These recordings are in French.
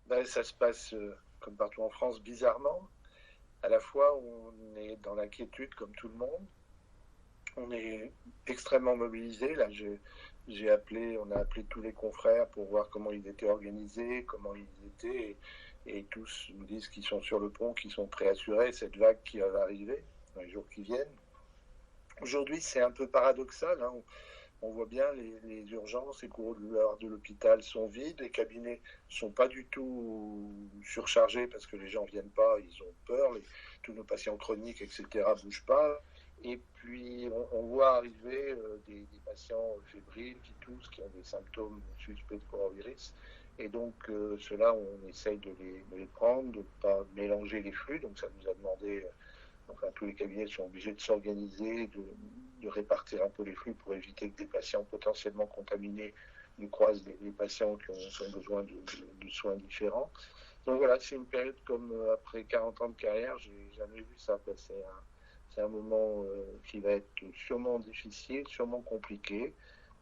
Ben, ça se passe, comme partout en France, bizarrement. À la fois, on est dans l'inquiétude comme tout le monde. On est extrêmement mobilisé. Là, on a appelé tous les confrères pour voir comment ils étaient organisés, comment ils étaient, et tous nous disent qu'ils sont sur le pont, qu'ils sont prêts à assurer cette vague qui va arriver dans les jours qui viennent. Aujourd'hui, c'est un peu paradoxal, hein. On voit bien les urgences, les couloirs de l'hôpital sont vides, les cabinets ne sont pas du tout surchargés parce que les gens ne viennent pas, ils ont peur, tous nos patients chroniques, etc., ne bougent pas. Et puis, on voit arriver des patients fébriles qui toussent, qui ont des symptômes suspects de coronavirus. Et donc, ceux-là, on essaye de les prendre, de ne pas mélanger les flux. Donc, ça nous a demandé enfin, tous les cabinets sont obligés de s'organiser, de répartir un peu les flux pour éviter que des patients potentiellement contaminés nous croisent les patients qui ont besoin de soins différents. Donc voilà, c'est une période comme après 40 ans de carrière, j'ai jamais vu ça passer. C'est un moment qui va être sûrement difficile, sûrement compliqué,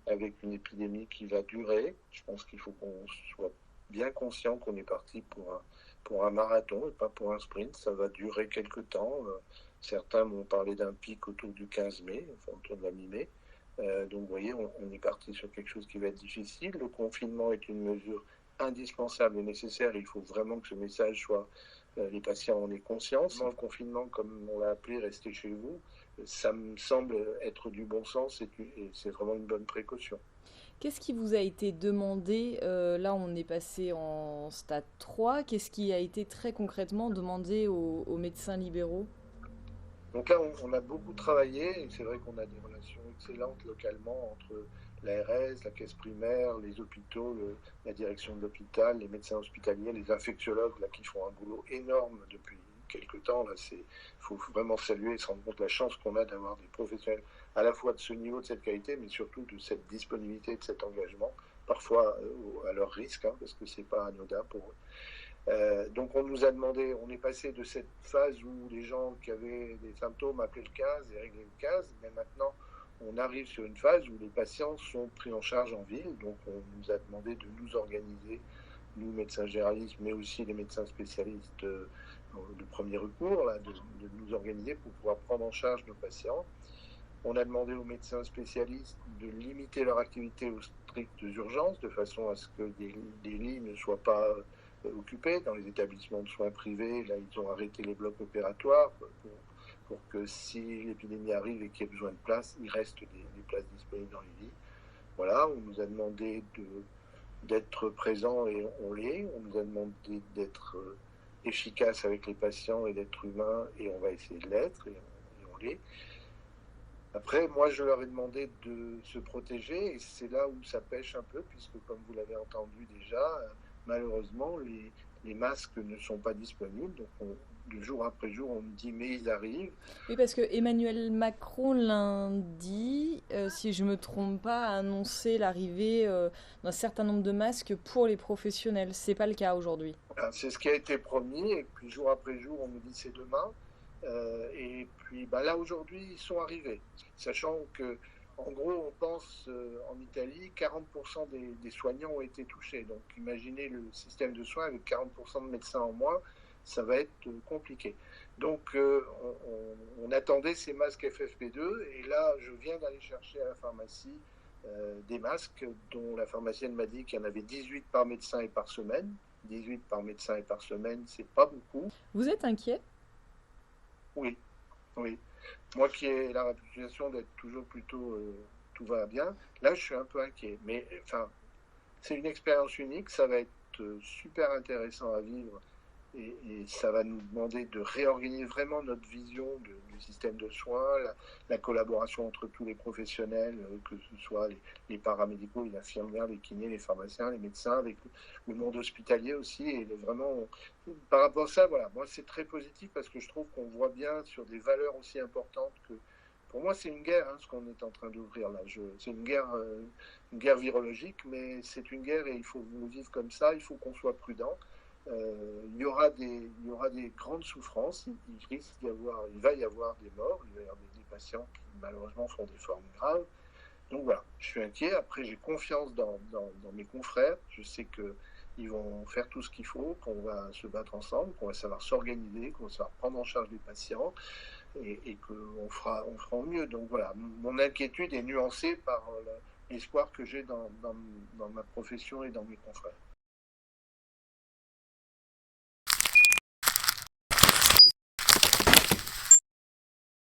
avec une épidémie qui va durer. Je pense qu'il faut qu'on soit bien conscient qu'on est parti pour un marathon et pas pour un sprint. Ça va durer quelques temps. Certains m'ont parlé d'un pic autour du 15 mai, enfin autour de la mi-mai. Donc vous voyez, on est parti sur quelque chose qui va être difficile. Le confinement est une mesure indispensable et nécessaire. Il faut vraiment que ce message soit, les patients en aient conscience. Le confinement, comme on l'a appelé, restez chez vous, ça me semble être du bon sens et c'est vraiment une bonne précaution. Qu'est-ce qui vous a été demandé? Là, on est passé en stade 3. Qu'est-ce qui a été très concrètement demandé aux médecins libéraux? Donc là, on a beaucoup travaillé et c'est vrai qu'on a des relations excellentes localement entre l'ARS, la caisse primaire, les hôpitaux, la direction de l'hôpital, les médecins hospitaliers, les infectiologues là, qui font un boulot énorme depuis quelques temps. Il faut vraiment saluer et se rendre compte de la chance qu'on a d'avoir des professionnels à la fois de ce niveau, de cette qualité, mais surtout de cette disponibilité, de cet engagement, parfois à leur risque, hein, parce que c'est pas anodin pour eux. Donc on nous a demandé, on est passé de cette phase où les gens qui avaient des symptômes appelaient le 15 et réglaient le 15, mais maintenant on arrive sur une phase où les patients sont pris en charge en ville. Donc on nous a demandé de nous organiser, nous médecins généralistes, mais aussi les médecins spécialistes de premier recours, là, de nous organiser pour pouvoir prendre en charge nos patients. On a demandé aux médecins spécialistes de limiter leur activité aux strictes urgences, de façon à ce que des lits ne soient pas occupés. Dans les établissements de soins privés, là, ils ont arrêté les blocs opératoires pour que si l'épidémie arrive et qu'il y ait besoin de place, il reste des places disponibles dans les lits. Voilà, on nous a demandé d'être présents et on l'est. On nous a demandé d'être efficace avec les patients et d'être humain et on va essayer de l'être et on l'est. Après, moi, je leur ai demandé de se protéger et c'est là où ça pêche un peu, puisque comme vous l'avez entendu déjà, malheureusement, les masques ne sont pas disponibles. Donc, de jour après jour, on me dit, mais ils arrivent. Oui, parce que Emmanuel Macron, lundi, si je me trompe pas, a annoncé l'arrivée d'un certain nombre de masques pour les professionnels. C'est pas le cas aujourd'hui. C'est ce qui a été promis. Et puis, jour après jour, on me dit, c'est demain. Et puis bah, là, aujourd'hui, ils sont arrivés. Sachant que, en gros, on pense en Italie, 40% des soignants ont été touchés. Donc imaginez le système de soins avec 40% de médecins en moins, ça va être compliqué. Donc on attendait ces masques FFP2 et là, je viens d'aller chercher à la pharmacie des masques dont la pharmacienne m'a dit qu'il y en avait 18 par médecin et par semaine. 18 par médecin et par semaine, c'est pas beaucoup. Vous êtes inquiet? Oui, oui. Moi qui ai la réputation d'être toujours plutôt tout va bien, là je suis un peu inquiet. Mais enfin, c'est une expérience unique, ça va être super intéressant à vivre et ça va nous demander de réorganiser vraiment notre vision du système de soins, la collaboration entre tous les professionnels, que ce soit les paramédicaux, les infirmières, les kinés, les pharmaciens, les médecins, avec le monde hospitalier aussi. Et vraiment, par rapport à ça, voilà, moi c'est très positif parce que je trouve qu'on voit bien sur des valeurs aussi importantes que pour moi, c'est une guerre, hein, ce qu'on est en train d'ouvrir là. C'est une guerre virologique, mais c'est une guerre et il faut le vivre comme ça. Il faut qu'on soit prudent. Il y aura des grandes souffrances. Il va y avoir des morts. Il va y avoir des patients qui malheureusement font des formes graves. Donc voilà, je suis inquiet. Après, j'ai confiance dans mes confrères. Je sais qu'ils vont faire tout ce qu'il faut, qu'on va se battre ensemble, qu'on va savoir s'organiser, qu'on va savoir prendre en charge les patients et qu'on fera au mieux. Donc voilà, mon inquiétude est nuancée par l'espoir que j'ai dans ma profession et dans mes confrères.